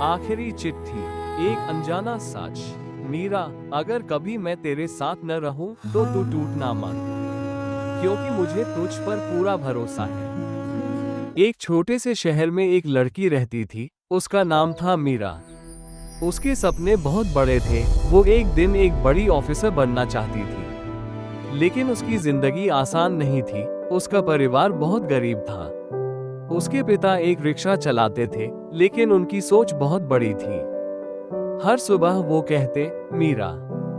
आखिरी चिट्ठी। एक अनजाना सच। मीरा, अगर कभी मैं तेरे साथ न रहूं तो तू टूटना मत, क्योंकि मुझे तुझ पर पूरा भरोसा है। एक छोटे से शहर में एक लड़की रहती थी। उसका नाम था मीरा। उसके सपने बहुत बड़े थे। वो एक दिन एक बड़ी ऑफिसर बनना चाहती थी, लेकिन उसकी जिंदगी आसान नहीं थी। उसका परिवार बहुत गरीब था। उसके पिता एक रिक्शा चलाते थे, लेकिन उनकी सोच बहुत बड़ी थी। हर सुबह वो कहते, मीरा,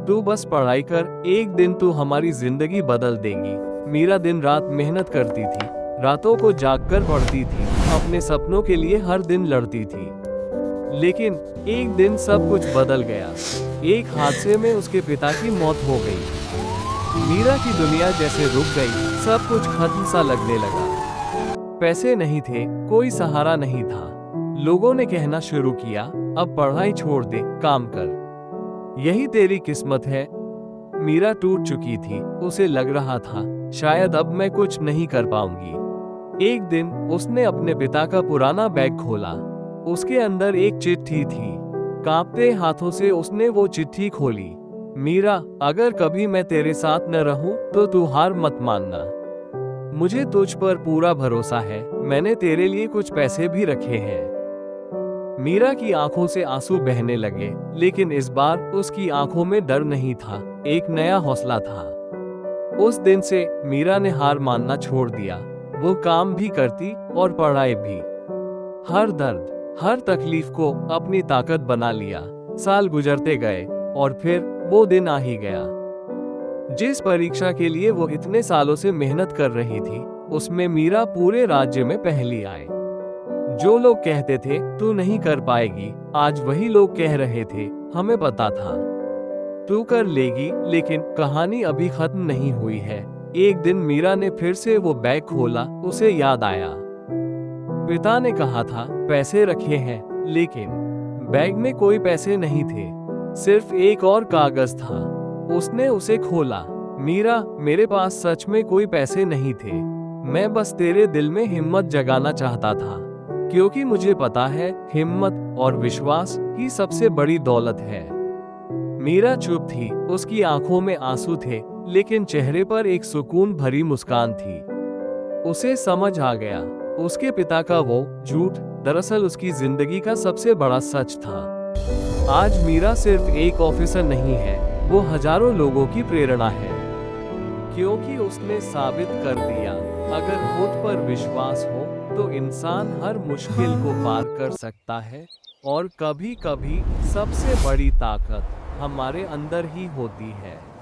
तू बस पढ़ाई कर, एक दिन तू हमारी जिंदगी बदल देगी। मीरा दिन रात मेहनत करती थी, रातों को जागकर पढ़ती थी, अपने सपनों के लिए हर दिन लड़ती थी। लेकिन एक दिन सब कुछ बदल गया। एक हादसे में उसके पिता की मौत हो गई। मीरा की दुनिया जैसे रुक गई, सब कुछ खत्म सा लगने लगा। पैसे नहीं थे, कोई सहारा नहीं था। लोगों ने कहना शुरू किया, अब पढ़ाई छोड़ दे, काम कर, यही तेरी किस्मत है। मीरा टूट चुकी थी। उसे लग रहा था, शायद अब मैं कुछ नहीं कर पाऊंगी। एक दिन उसने अपने पिता का पुराना बैग खोला। उसके अंदर एक चिट्ठी थी। कांपते हाथों से उसने वो चिट्ठी खोली। मीरा, अगर कभी मैं तेरे साथ न रहूं तो तू हार मत मानना। मुझे तुझ पर पूरा भरोसा है। मैंने तेरे लिए कुछ पैसे भी रखे हैं। मीरा की आंखों से आंसू बहने लगे, लेकिन इस बार उसकी आंखों में डर नहीं था, एक नया हौसला था। उस दिन से मीरा ने हार मानना छोड़ दिया। वो काम भी करती और पढ़ाई भी। हर दर्द, हर तकलीफ को अपनी ताकत बना लिया। साल गुजरते गए और फिर वो दिन आ ही गया। जिस परीक्षा के लिए वो इतने सालों से मेहनत कर रही थी, उसमें मीरा पूरे राज्य में पहली आई। जो लोग कहते थे तू नहीं कर पाएगी, आज वही लोग कह रहे थे, हमें पता था तू कर लेगी। लेकिन कहानी अभी खत्म नहीं हुई है। एक दिन मीरा ने फिर से वो बैग खोला। उसे याद आया, पिता ने कहा था पैसे रखे हैं, लेकिन बैग में कोई पैसे नहीं थे, सिर्फ एक और कागज था। उसने उसे खोला। मीरा, मेरे पास सच में कोई पैसे नहीं थे। मैं बस तेरे दिल में हिम्मत जगाना चाहता था, क्योंकि मुझे पता है हिम्मत और विश्वास ही सबसे बड़ी दौलत है। मीरा चुप थी। उसकी आंखों में आंसू थे, लेकिन चेहरे पर एक सुकून भरी मुस्कान थी। उसे समझ आ गया, उसके पिता का वो झूठ दरअसल उसकी जिंदगी का सबसे बड़ा सच था। आज मीरा सिर्फ एक ऑफिसर नहीं है, वो हजारों लोगों की प्रेरणा है, क्योंकि उसने साबित कर दिया, अगर खुद पर विश्वास हो तो इंसान हर मुश्किल को पार कर सकता है। और कभी-कभी सबसे बड़ी ताकत हमारे अंदर ही होती है।